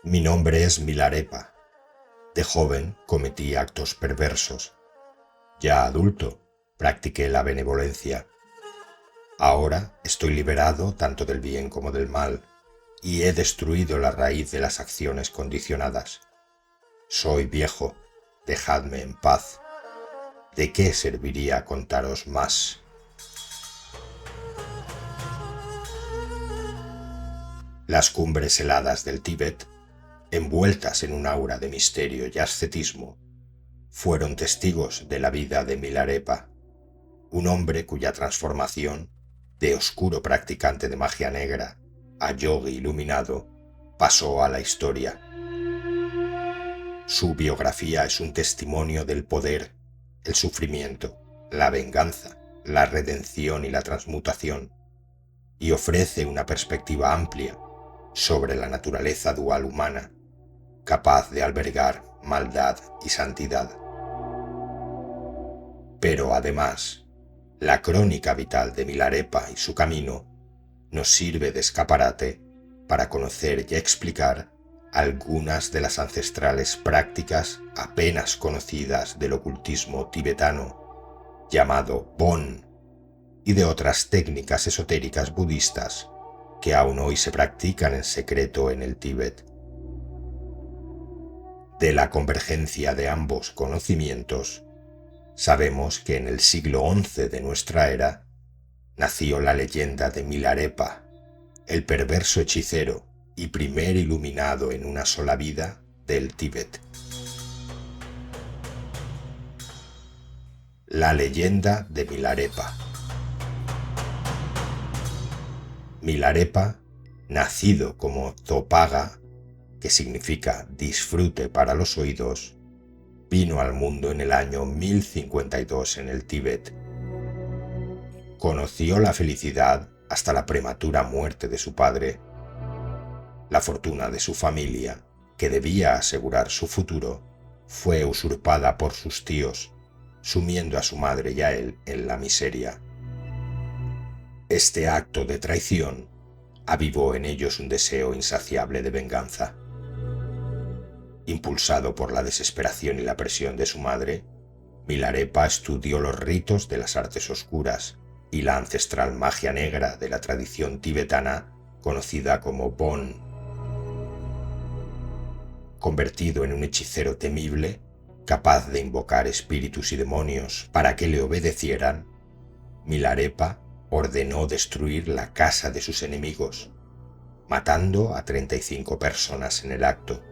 Mi nombre es Milarepa. De joven cometí actos perversos. Ya adulto, practiqué la benevolencia. Ahora estoy liberado tanto del bien como del mal y he destruido la raíz de las acciones condicionadas. Soy viejo, dejadme en paz. ¿De qué serviría contaros más? Las cumbres heladas del Tíbet, envueltas en un aura de misterio y ascetismo, fueron testigos de la vida de Milarepa, un hombre cuya transformación, de oscuro practicante de magia negra a yogui iluminado, pasó a la historia. Su biografía es un testimonio del poder, el sufrimiento, la venganza, la redención y la transmutación, y ofrece una perspectiva amplia sobre la naturaleza dual humana, capaz de albergar maldad y santidad. Pero además, la crónica vital de Milarepa y su camino nos sirve de escaparate para conocer y explicar algunas de las ancestrales prácticas apenas conocidas del ocultismo tibetano, llamado Bon, y de otras técnicas esotéricas budistas que aún hoy se practican en secreto en el Tíbet. De la convergencia de ambos conocimientos, sabemos que en el siglo XI de nuestra era nació la leyenda de Milarepa, el perverso hechicero y primer iluminado en una sola vida del Tíbet. La leyenda de Milarepa. Milarepa, nacido como Zopaga, que significa disfrute para los oídos, vino al mundo en el año 1052 en el Tíbet. Conoció la felicidad hasta la prematura muerte de su padre. La fortuna de su familia, que debía asegurar su futuro, fue usurpada por sus tíos, sumiendo a su madre y a él en la miseria. Este acto de traición avivó en ellos un deseo insaciable de venganza. Impulsado por la desesperación y la presión de su madre, Milarepa estudió los ritos de las artes oscuras y la ancestral magia negra de la tradición tibetana conocida como Bon. Convertido en un hechicero temible, capaz de invocar espíritus y demonios para que le obedecieran, Milarepa ordenó destruir la casa de sus enemigos, matando a 35 personas en el acto,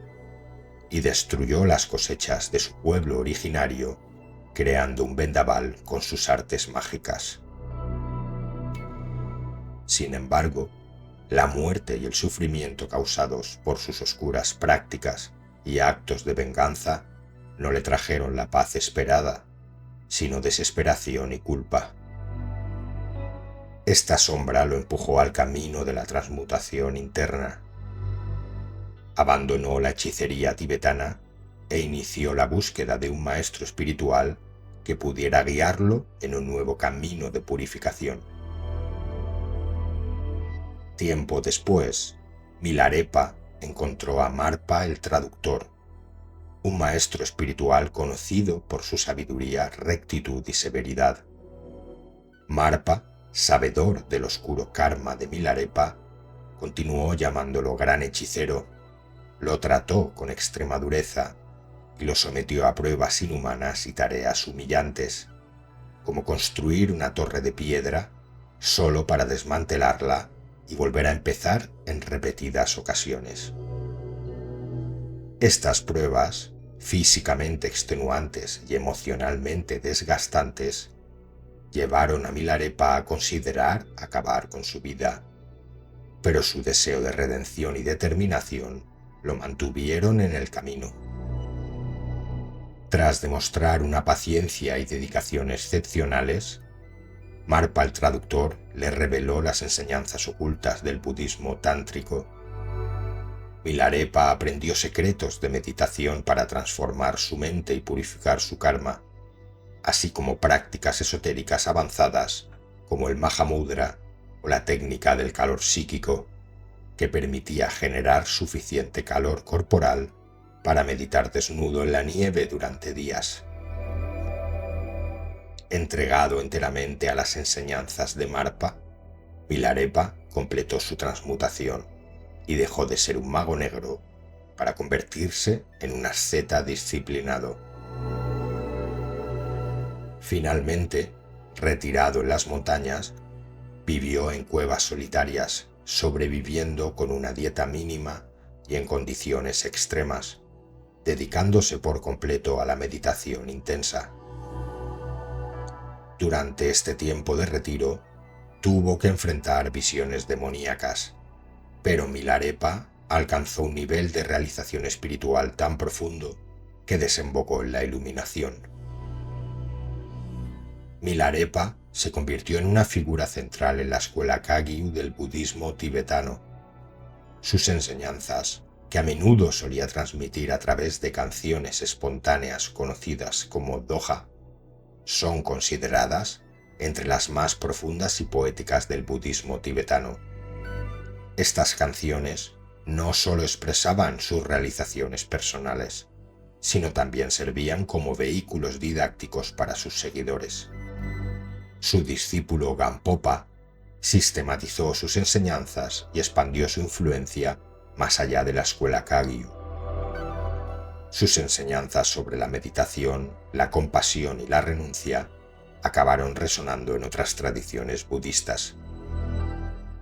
y destruyó las cosechas de su pueblo originario, creando un vendaval con sus artes mágicas. Sin embargo, la muerte y el sufrimiento causados por sus oscuras prácticas y actos de venganza no le trajeron la paz esperada, sino desesperación y culpa. Esta sombra lo empujó al camino de la transmutación interna. Abandonó la hechicería tibetana e inició la búsqueda de un maestro espiritual que pudiera guiarlo en un nuevo camino de purificación. Tiempo después, Milarepa encontró a Marpa el traductor, un maestro espiritual conocido por su sabiduría, rectitud y severidad. Marpa, sabedor del oscuro karma de Milarepa, continuó llamándolo gran hechicero, lo trató con extrema dureza y lo sometió a pruebas inhumanas y tareas humillantes, como construir una torre de piedra solo para desmantelarla y volver a empezar en repetidas ocasiones. Estas pruebas, físicamente extenuantes y emocionalmente desgastantes, llevaron a Milarepa a considerar acabar con su vida, pero su deseo de redención y determinación lo mantuvieron en el camino. Tras demostrar una paciencia y dedicación excepcionales, Marpa el traductor le reveló las enseñanzas ocultas del budismo tántrico. Milarepa aprendió secretos de meditación para transformar su mente y purificar su karma, así como prácticas esotéricas avanzadas como el Mahamudra o la técnica del calor psíquico. que permitía generar suficiente calor corporal para meditar desnudo en la nieve durante días. Entregado enteramente a las enseñanzas de Marpa, Milarepa completó su transmutación y dejó de ser un mago negro para convertirse en un asceta disciplinado. Finalmente, retirado en las montañas, vivió en cuevas solitarias, sobreviviendo con una dieta mínima y en condiciones extremas, dedicándose por completo a la meditación intensa. Durante este tiempo de retiro, tuvo que enfrentar visiones demoníacas, pero Milarepa alcanzó un nivel de realización espiritual tan profundo que desembocó en la iluminación. Milarepa se convirtió en una figura central en la escuela Kagyu del budismo tibetano. Sus enseñanzas, que a menudo solía transmitir a través de canciones espontáneas conocidas como doha, son consideradas entre las más profundas y poéticas del budismo tibetano. Estas canciones no solo expresaban sus realizaciones personales, sino también servían como vehículos didácticos para sus seguidores. Su discípulo Gampopa sistematizó sus enseñanzas y expandió su influencia más allá de la escuela Kagyu. Sus enseñanzas sobre la meditación, la compasión y la renuncia acabaron resonando en otras tradiciones budistas.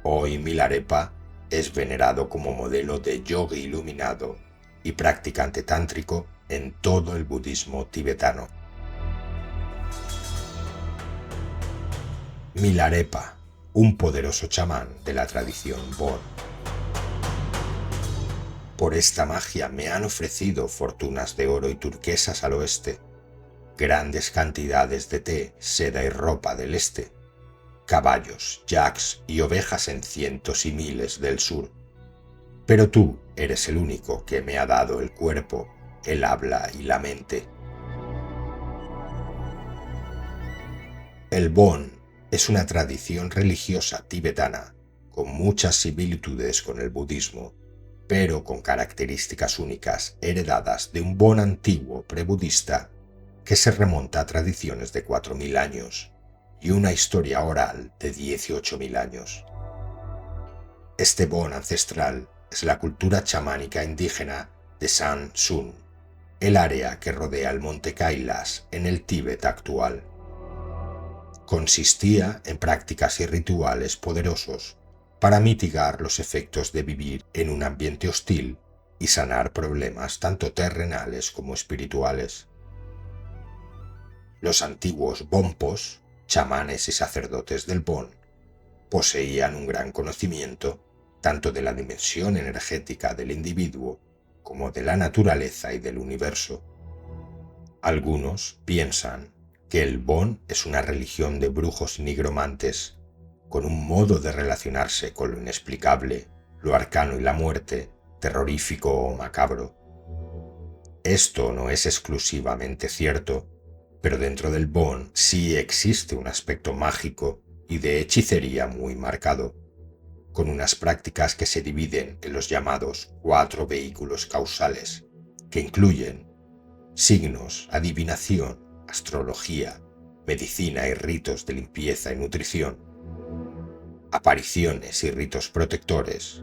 Hoy Milarepa es venerado como modelo de yogui iluminado y practicante tántrico en todo el budismo tibetano. Milarepa, un poderoso chamán de la tradición Bon. Por esta magia me han ofrecido fortunas de oro y turquesas al oeste, grandes cantidades de té, seda y ropa del este, caballos, yaks y ovejas en cientos y miles del sur. Pero tú eres el único que me ha dado el cuerpo, el habla y la mente. El Bon es una tradición religiosa tibetana con muchas similitudes con el budismo, pero con características únicas heredadas de un Bon antiguo prebudista que se remonta a tradiciones de 4.000 años y una historia oral de 18.000 años. Este Bon ancestral es la cultura chamánica indígena de San Sun, el área que rodea el monte Kailas en el Tíbet actual. Consistía en prácticas y rituales poderosos para mitigar los efectos de vivir en un ambiente hostil y sanar problemas tanto terrenales como espirituales. Los antiguos Bonpos, chamanes y sacerdotes del Bon, poseían un gran conocimiento tanto de la dimensión energética del individuo como de la naturaleza y del universo. Algunos piensan que el Bon es una religión de brujos y nigromantes, con un modo de relacionarse con lo inexplicable, lo arcano y la muerte, terrorífico o macabro. Esto no es exclusivamente cierto, pero dentro del Bon sí existe un aspecto mágico y de hechicería muy marcado, con unas prácticas que se dividen en los llamados 4 vehículos causales, que incluyen signos, adivinación, astrología, medicina y ritos de limpieza y nutrición, apariciones y ritos protectores,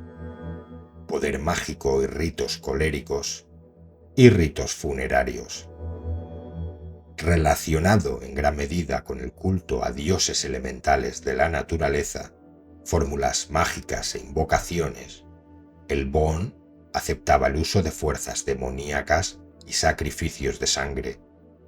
poder mágico y ritos coléricos, y ritos funerarios. Relacionado en gran medida con el culto a dioses elementales de la naturaleza, fórmulas mágicas e invocaciones, el Bon aceptaba el uso de fuerzas demoníacas y sacrificios de sangre,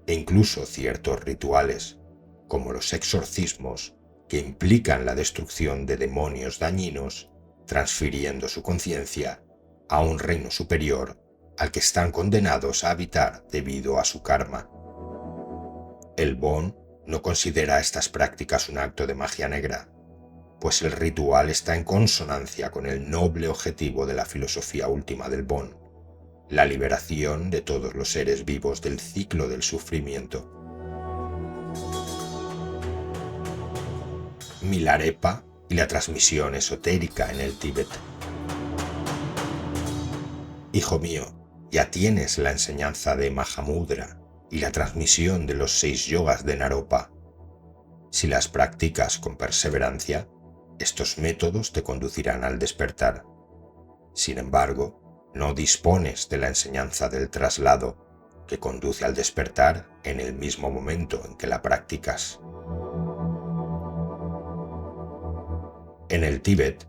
e incluso ciertos rituales, como los exorcismos, que implican la destrucción de demonios dañinos, transfiriendo su conciencia a un reino superior al que están condenados a habitar debido a su karma. El Bon no considera estas prácticas un acto de magia negra, pues el ritual está en consonancia con el noble objetivo de la filosofía última del Bon, la liberación de todos los seres vivos del ciclo del sufrimiento. Milarepa y la transmisión esotérica en el Tíbet. Hijo mío, ya tienes la enseñanza de Mahamudra y la transmisión de los 6 yogas de Naropa. Si las practicas con perseverancia, estos métodos te conducirán al despertar. Sin embargo, no dispones de la enseñanza del traslado, que conduce al despertar en el mismo momento en que la practicas. En el Tíbet,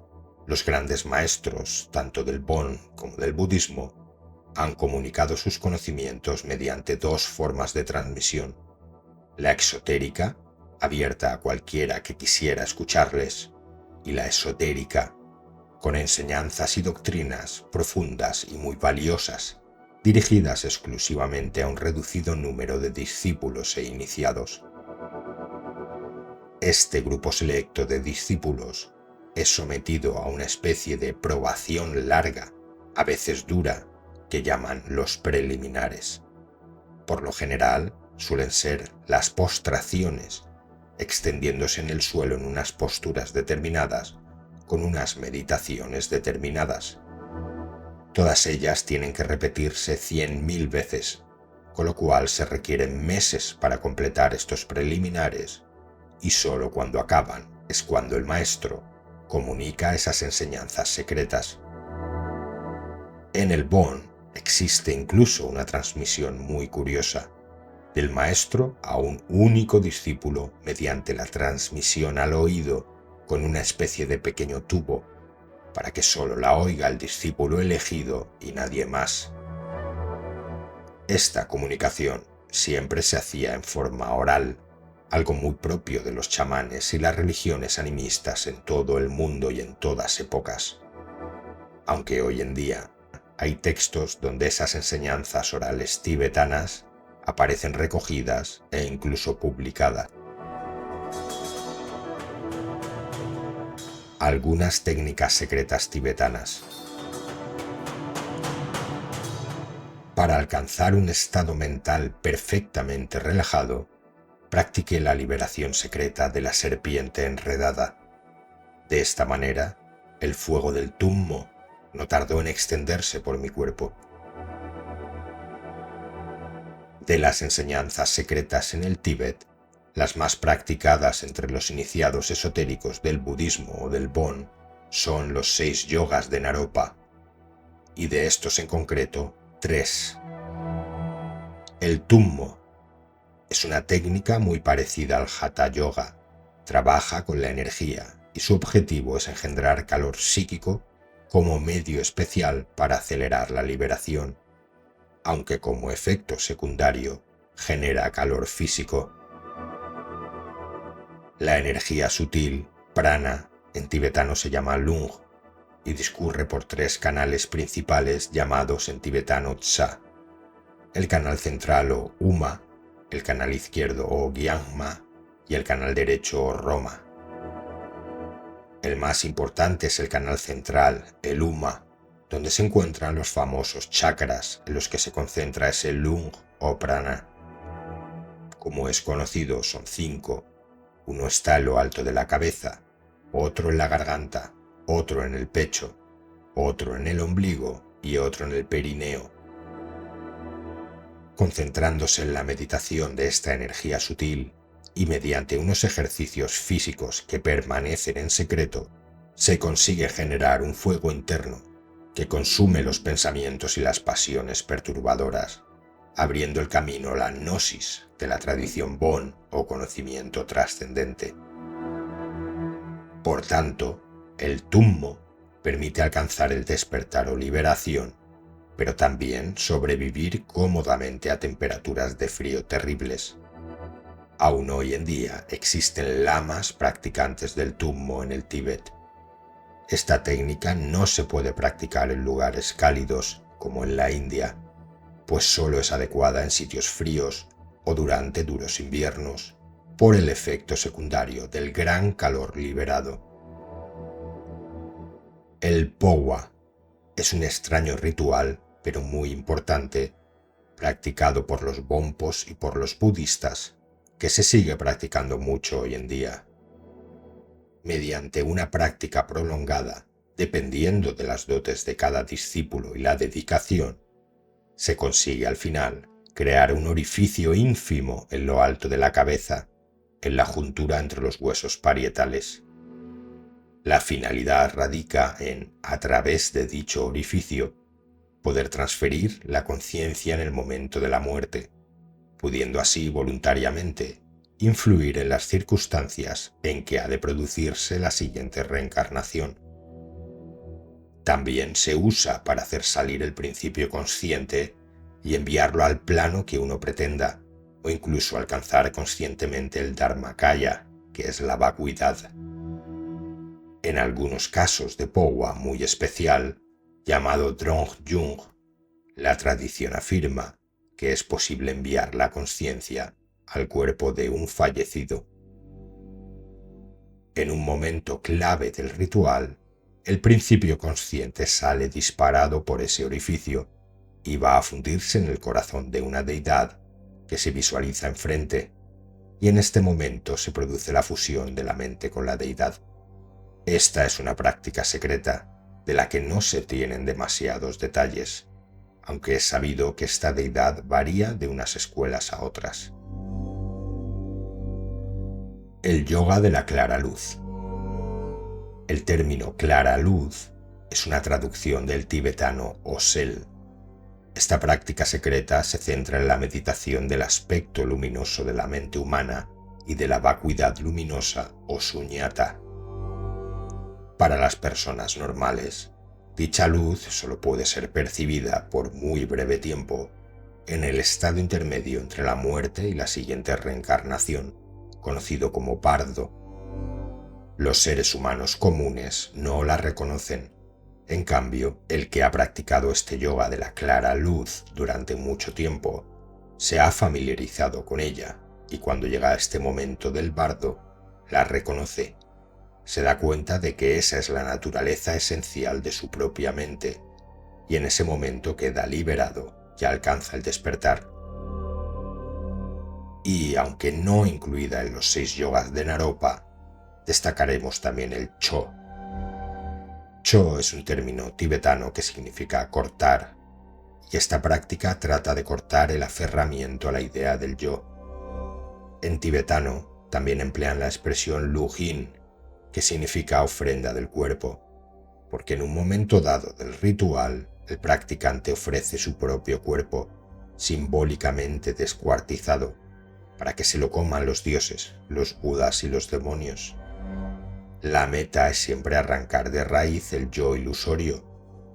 los grandes maestros, tanto del Bon como del budismo, han comunicado sus conocimientos mediante 2 formas de transmisión: la exotérica, abierta a cualquiera que quisiera escucharles, y la esotérica, con enseñanzas y doctrinas profundas y muy valiosas, dirigidas exclusivamente a un reducido número de discípulos e iniciados. Este grupo selecto de discípulos es sometido a una especie de probación larga, a veces dura, que llaman los preliminares. Por lo general, suelen ser las postraciones, extendiéndose en el suelo en unas posturas determinadas, con unas meditaciones determinadas. Todas ellas tienen que repetirse 100.000 veces, con lo cual se requieren meses para completar estos preliminares, y solo cuando acaban es cuando el maestro comunica esas enseñanzas secretas. En el Bon existe incluso una transmisión muy curiosa, del maestro a un único discípulo mediante la transmisión al oído con una especie de pequeño tubo, para que solo la oiga el discípulo elegido y nadie más. Esta comunicación siempre se hacía en forma oral, algo muy propio de los chamanes y las religiones animistas en todo el mundo y en todas épocas. Aunque hoy en día hay textos donde esas enseñanzas orales tibetanas aparecen recogidas e incluso publicadas. Algunas técnicas secretas tibetanas. Para alcanzar un estado mental perfectamente relajado, practiqué la liberación secreta de la serpiente enredada. De esta manera, el fuego del tummo no tardó en extenderse por mi cuerpo. De las enseñanzas secretas en el Tíbet, las más practicadas entre los iniciados esotéricos del budismo o del Bon son los 6 yogas de Naropa, y de estos en concreto 3. El tummo es una técnica muy parecida al Hatha Yoga. Trabaja con la energía y su objetivo es engendrar calor psíquico como medio especial para acelerar la liberación, aunque como efecto secundario genera calor físico. La energía sutil, prana, en tibetano se llama lung, y discurre por 3 canales principales llamados en tibetano tsa: el canal central o uma, el canal izquierdo o gyangma y el canal derecho o roma. El más importante es el canal central, el uma, donde se encuentran los famosos chakras en los que se concentra ese lung o prana. Como es conocido, son 5. Uno está en lo alto de la cabeza, otro en la garganta, otro en el pecho, otro en el ombligo y otro en el perineo. Concentrándose en la meditación de esta energía sutil y mediante unos ejercicios físicos que permanecen en secreto, se consigue generar un fuego interno que consume los pensamientos y las pasiones perturbadoras, abriendo el camino a la gnosis de la tradición Bon o conocimiento trascendente. Por tanto, el tummo permite alcanzar el despertar o liberación, pero también sobrevivir cómodamente a temperaturas de frío terribles. Aún hoy en día existen lamas practicantes del tummo en el Tíbet. Esta técnica no se puede practicar en lugares cálidos como en la India, pues solo es adecuada en sitios fríos o durante duros inviernos, por el efecto secundario del gran calor liberado. El Powa es un extraño ritual, pero muy importante, practicado por los Bonpos y por los budistas, que se sigue practicando mucho hoy en día. Mediante una práctica prolongada, Dependiendo de las dotes de cada discípulo y la dedicación, se consigue al final crear un orificio ínfimo en lo alto de la cabeza, en la juntura entre los huesos parietales. La finalidad radica en, a través de dicho orificio, poder transferir la conciencia en el momento de la muerte, pudiendo así voluntariamente influir en las circunstancias en que ha de producirse la siguiente reencarnación. También se usa para hacer salir el principio consciente y enviarlo al plano que uno pretenda, o incluso alcanzar conscientemente el Dharmakaya, que es la vacuidad. En algunos casos de Powa muy especial, llamado Drongyung, la tradición afirma que es posible enviar la conciencia al cuerpo de un fallecido. En un momento clave del ritual, el principio consciente sale disparado por ese orificio y va a fundirse en el corazón de una deidad que se visualiza enfrente, y en este momento se produce la fusión de la mente con la deidad. Esta es una práctica secreta de la que no se tienen demasiados detalles, aunque es sabido que esta deidad varía de unas escuelas a otras. El yoga de la clara luz. El término clara luz es una traducción del tibetano Osel. Esta práctica secreta se centra en la meditación del aspecto luminoso de la mente humana y de la vacuidad luminosa o suñata. Para las personas normales, dicha luz solo puede ser percibida por muy breve tiempo en el estado intermedio entre la muerte y la siguiente reencarnación, conocido como bardo. Los seres humanos comunes no la reconocen. En cambio, el que ha practicado este yoga de la clara luz durante mucho tiempo se ha familiarizado con ella y cuando llega a este momento del bardo, la reconoce. Se da cuenta de que esa es la naturaleza esencial de su propia mente y en ese momento queda liberado y alcanza el despertar. Y aunque no incluida en los 6 yogas de Naropa, destacaremos también el Cho. Cho es un término tibetano que significa cortar, y esta práctica trata de cortar el aferramiento a la idea del yo. En tibetano también emplean la expresión Lujin, que significa ofrenda del cuerpo, porque en un momento dado del ritual el practicante ofrece su propio cuerpo, simbólicamente descuartizado, para que se lo coman los dioses, los budas y los demonios. La meta es siempre arrancar de raíz el yo ilusorio,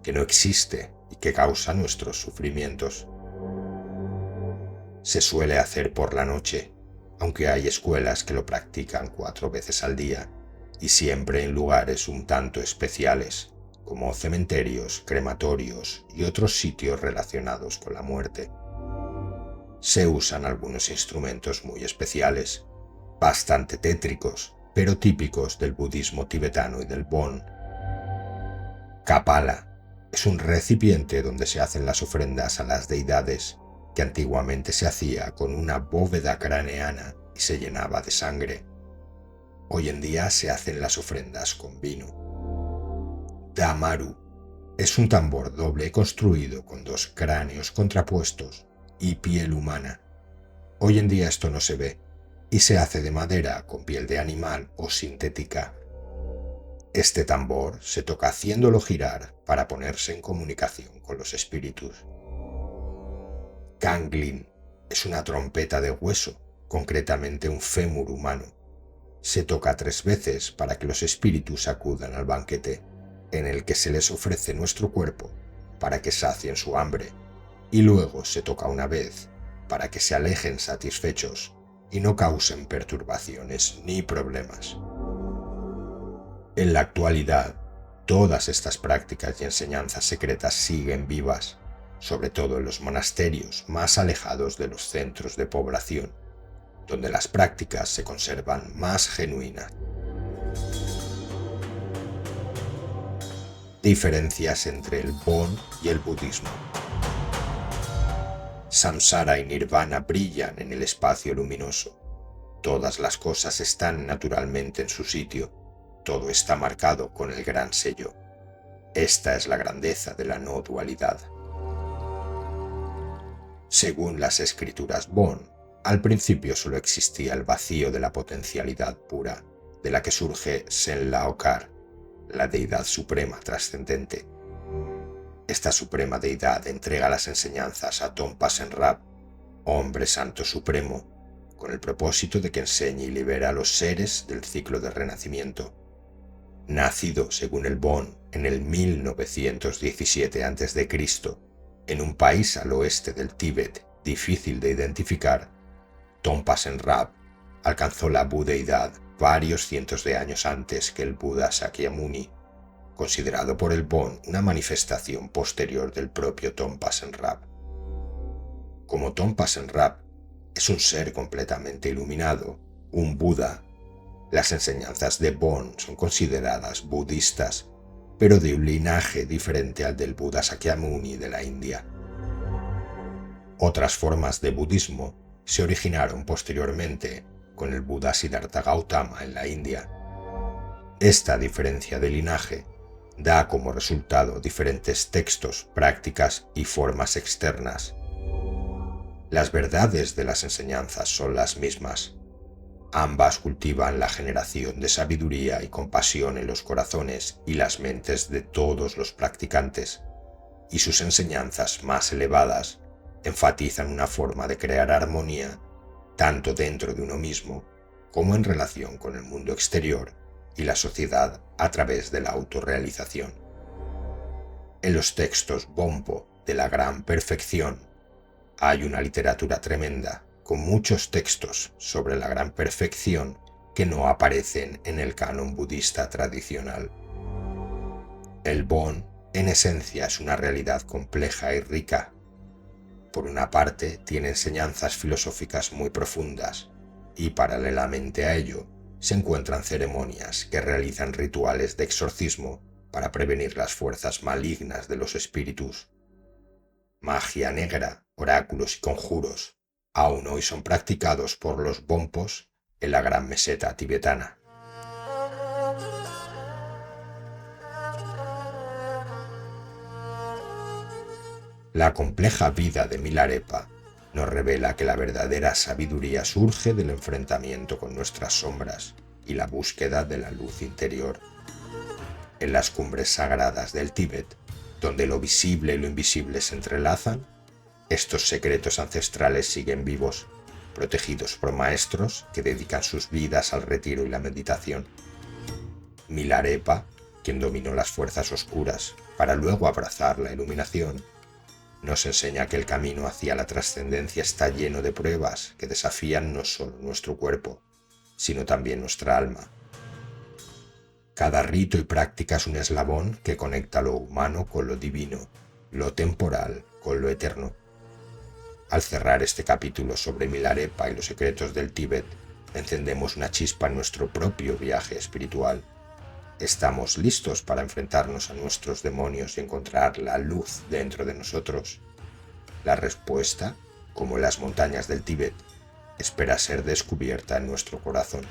que no existe y que causa nuestros sufrimientos. Se suele hacer por la noche, aunque hay escuelas que lo practican 4 veces al día, y siempre en lugares un tanto especiales, como cementerios, crematorios y otros sitios relacionados con la muerte. Se usan algunos instrumentos muy especiales, bastante tétricos, pero típicos del budismo tibetano y del Bon. Kapala es un recipiente donde se hacen las ofrendas a las deidades, que antiguamente se hacía con una bóveda craneana y se llenaba de sangre. Hoy en día se hacen las ofrendas con vino. Damaru es un tambor doble construido con 2 cráneos contrapuestos y piel humana. Hoy en día esto no se ve y se hace de madera con piel de animal o sintética. Este tambor se toca haciéndolo girar para ponerse en comunicación con los espíritus. Kanglin es una trompeta de hueso, concretamente un fémur humano. Se toca 3 veces para que los espíritus acudan al banquete, en el que se les ofrece nuestro cuerpo para que sacien su hambre, y luego se toca una vez para que se alejen satisfechos y no causen perturbaciones ni problemas. En la actualidad, todas estas prácticas y enseñanzas secretas siguen vivas, sobre todo en los monasterios más alejados de los centros de población, donde las prácticas se conservan más genuinas. Diferencias entre el Bon y el budismo. Samsara y Nirvana brillan en el espacio luminoso. Todas las cosas están naturalmente en su sitio. Todo está marcado con el gran sello. Esta es la grandeza de la no dualidad. Según las escrituras Bon, al principio solo existía el vacío de la potencialidad pura, de la que surge Sen-Laokar, la deidad suprema trascendente. Esta suprema deidad entrega las enseñanzas a Tompa Senrab, hombre santo supremo, con el propósito de que enseñe y libere a los seres del ciclo de renacimiento. Nacido, según el Bon, en el 1917 a.C., en un país al oeste del Tíbet difícil de identificar, Tompa Senrab alcanzó la budeidad varios cientos de años antes que el Buda Sakyamuni, considerado por el Bon una manifestación posterior del propio Tompa Senrab. Como Tompa Senrab es un ser completamente iluminado, un Buda, las enseñanzas de Bon son consideradas budistas, pero de un linaje diferente al del Buda Sakyamuni de la India. Otras formas de budismo se originaron posteriormente con el Buda Siddhartha Gautama en la India. Esta diferencia de linaje da como resultado diferentes textos, prácticas y formas externas. Las verdades de las enseñanzas son las mismas. Ambas cultivan la generación de sabiduría y compasión en los corazones y las mentes de todos los practicantes, y sus enseñanzas más elevadas enfatizan una forma de crear armonía tanto dentro de uno mismo como en relación con el mundo exterior y la sociedad a través de la autorrealización. En los textos Bonpo de la Gran Perfección hay una literatura tremenda, con muchos textos sobre la Gran Perfección que no aparecen en el canon budista tradicional. El Bon, en esencia, es una realidad compleja y rica. Por una parte, tiene enseñanzas filosóficas muy profundas, y paralelamente a ello, se encuentran ceremonias que realizan rituales de exorcismo para prevenir las fuerzas malignas de los espíritus. Magia negra, oráculos y conjuros aún hoy son practicados por los Bonpos en la gran meseta tibetana. La compleja vida de Milarepa nos revela que la verdadera sabiduría surge del enfrentamiento con nuestras sombras y la búsqueda de la luz interior. En las cumbres sagradas del Tíbet, donde lo visible y lo invisible se entrelazan, estos secretos ancestrales siguen vivos, protegidos por maestros que dedican sus vidas al retiro y la meditación. Milarepa, quien dominó las fuerzas oscuras para luego abrazar la iluminación, nos enseña que el camino hacia la trascendencia está lleno de pruebas que desafían no solo nuestro cuerpo, sino también nuestra alma. Cada rito y práctica es un eslabón que conecta lo humano con lo divino, lo temporal con lo eterno. Al cerrar este capítulo sobre Milarepa y los secretos del Tíbet, encendemos una chispa en nuestro propio viaje espiritual. ¿Estamos listos para enfrentarnos a nuestros demonios y encontrar la luz dentro de nosotros? La respuesta, como en las montañas del Tíbet, espera ser descubierta en nuestro corazón.